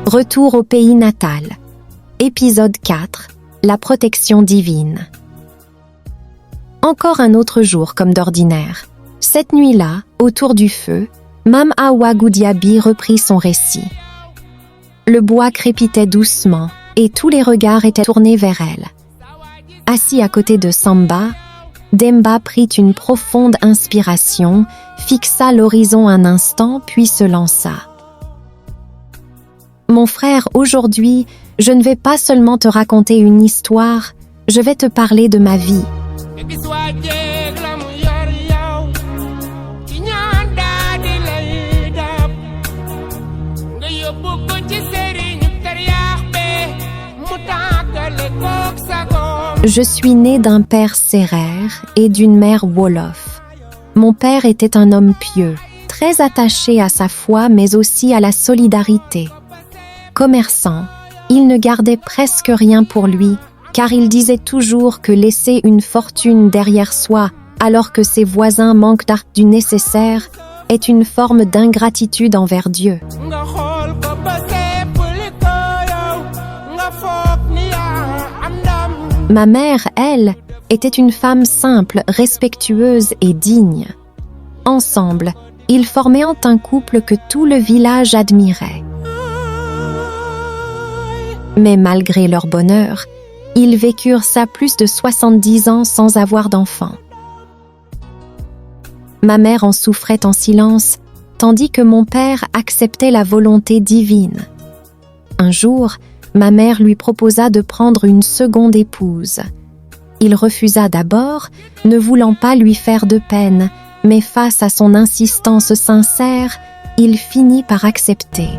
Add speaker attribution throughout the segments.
Speaker 1: Retour au pays natal. Épisode 4. La protection divine. Encore un autre jour comme d'ordinaire. Cette nuit-là, autour du feu, Mame Hawa Goudiaby reprit son récit. Le bois crépitait doucement et tous les regards étaient tournés vers elle. Assis à côté de Samba, Demba prit une profonde inspiration, fixa l'horizon un instant puis se lança. Mon frère, aujourd'hui, je ne vais pas seulement te raconter une histoire, je vais te parler de ma vie. Je suis née d'un père sérère et d'une mère wolof. Mon père était un homme pieux, très attaché à sa foi mais aussi à la solidarité. Commerçant, il ne gardait presque rien pour lui, car il disait toujours que laisser une fortune derrière soi alors que ses voisins manquent du nécessaire est une forme d'ingratitude envers Dieu. Ma mère, elle, était une femme simple, respectueuse et digne. Ensemble, ils formaient un couple que tout le village admirait. Mais malgré leur bonheur, ils vécurent ça plus de 70 ans sans avoir d'enfants. Ma mère en souffrait en silence, tandis que mon père acceptait la volonté divine. Un jour, ma mère lui proposa de prendre une seconde épouse. Il refusa d'abord, ne voulant pas lui faire de peine, mais face à son insistance sincère, il finit par accepter.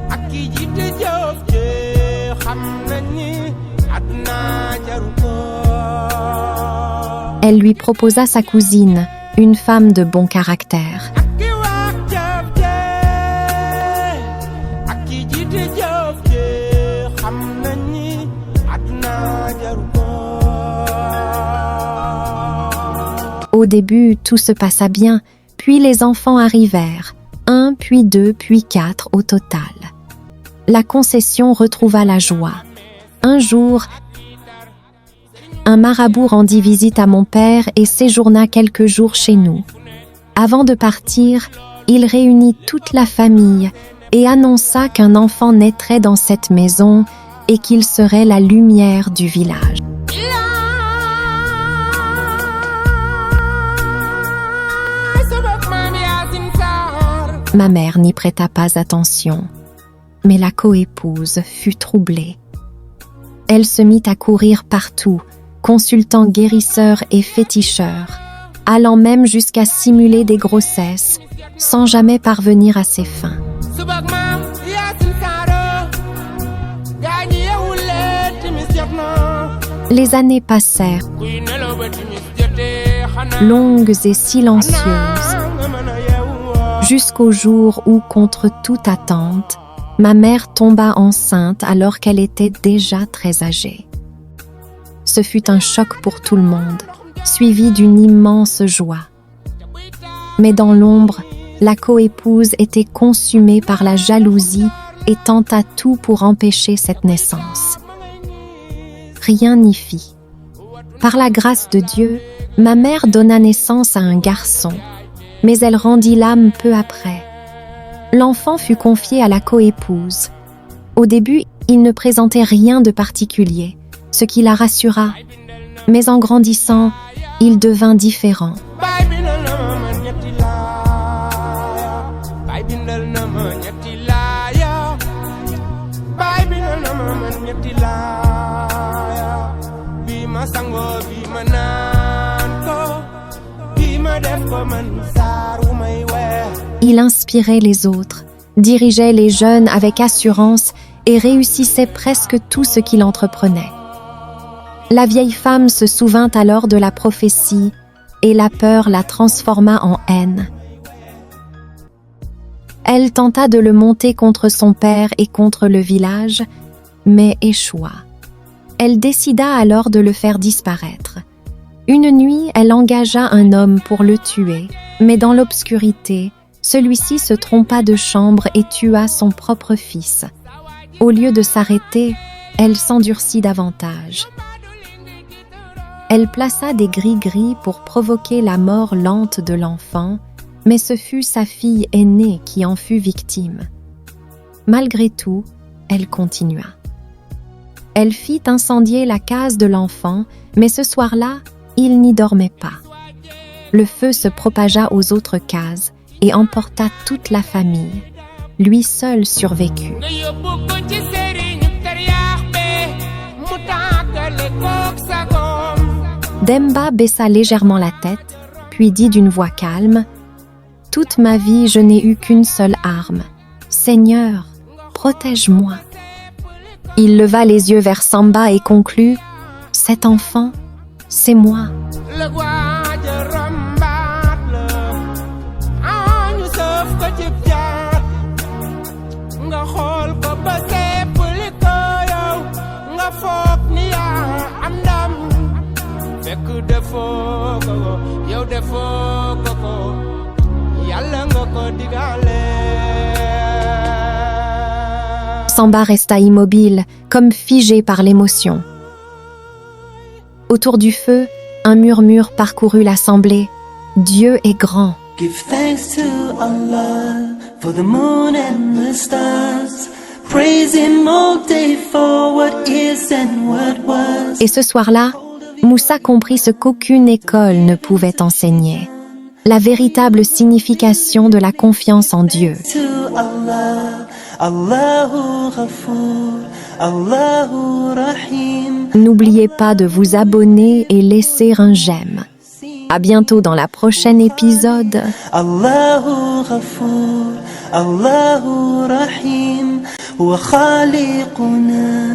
Speaker 1: Elle lui proposa sa cousine, une femme de bon caractère. Au début, tout se passa bien, puis les enfants arrivèrent, 1, puis 2, puis 4 au total. La concession retrouva la joie. Un jour, un marabout rendit visite à mon père et séjourna quelques jours chez nous. Avant de partir, il réunit toute la famille et annonça qu'un enfant naîtrait dans cette maison et qu'il serait la lumière du village. Ma mère n'y prêta pas attention, mais la coépouse fut troublée. Elle se mit à courir partout, consultant guérisseurs et féticheurs, allant même jusqu'à simuler des grossesses, sans jamais parvenir à ses fins. Les années passèrent, longues et silencieuses, jusqu'au jour où, contre toute attente, ma mère tomba enceinte alors qu'elle était déjà très âgée. Ce fut un choc pour tout le monde, suivi d'une immense joie. Mais dans l'ombre, la coépouse était consumée par la jalousie et tenta tout pour empêcher cette naissance. Rien n'y fit. Par la grâce de Dieu, ma mère donna naissance à un garçon, mais elle rendit l'âme peu après. L'enfant fut confié à la coépouse. Au début, il ne présentait rien de particulier, ce qui la rassura. Mais en grandissant, il devint différent. Il inspirait les autres, dirigeait les jeunes avec assurance et réussissait presque tout ce qu'il entreprenait. La vieille femme se souvint alors de la prophétie et la peur la transforma en haine. Elle tenta de le monter contre son père et contre le village, mais échoua. Elle décida alors de le faire disparaître. Une nuit, elle engagea un homme pour le tuer, mais dans l'obscurité, celui-ci se trompa de chambre et tua son propre fils. Au lieu de s'arrêter, elle s'endurcit davantage. Elle plaça des gris-gris pour provoquer la mort lente de l'enfant, mais ce fut sa fille aînée qui en fut victime. Malgré tout, elle continua. Elle fit incendier la case de l'enfant, mais ce soir-là, il n'y dormait pas. Le feu se propagea aux autres cases et emporta toute la famille. Lui seul survécut. Demba baissa légèrement la tête, puis dit d'une voix calme, « Toute ma vie, je n'ai eu qu'une seule arme. Seigneur, protège-moi. » Il leva les yeux vers Samba et conclut, « Cet enfant, c'est moi. » Samba resta immobile, comme figé par l'émotion. Autour du feu, un murmure parcourut l'assemblée. Dieu est grand.
Speaker 2: Give thanks to Allah for the moon and the stars. Praise Him all day for what is and what was.
Speaker 1: Et ce soir-là, Moussa comprit ce qu'aucune école ne pouvait enseigner. La véritable signification de la confiance en Dieu. N'oubliez pas de vous abonner et laisser un j'aime. À bientôt dans la prochaine épisode.
Speaker 2: Allahu Ghafoor, Allahu Rahim, wa khaliquna,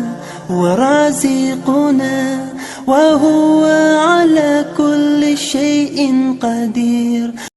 Speaker 2: wa raziquna, wa huwa ala kulli shay'in qadir.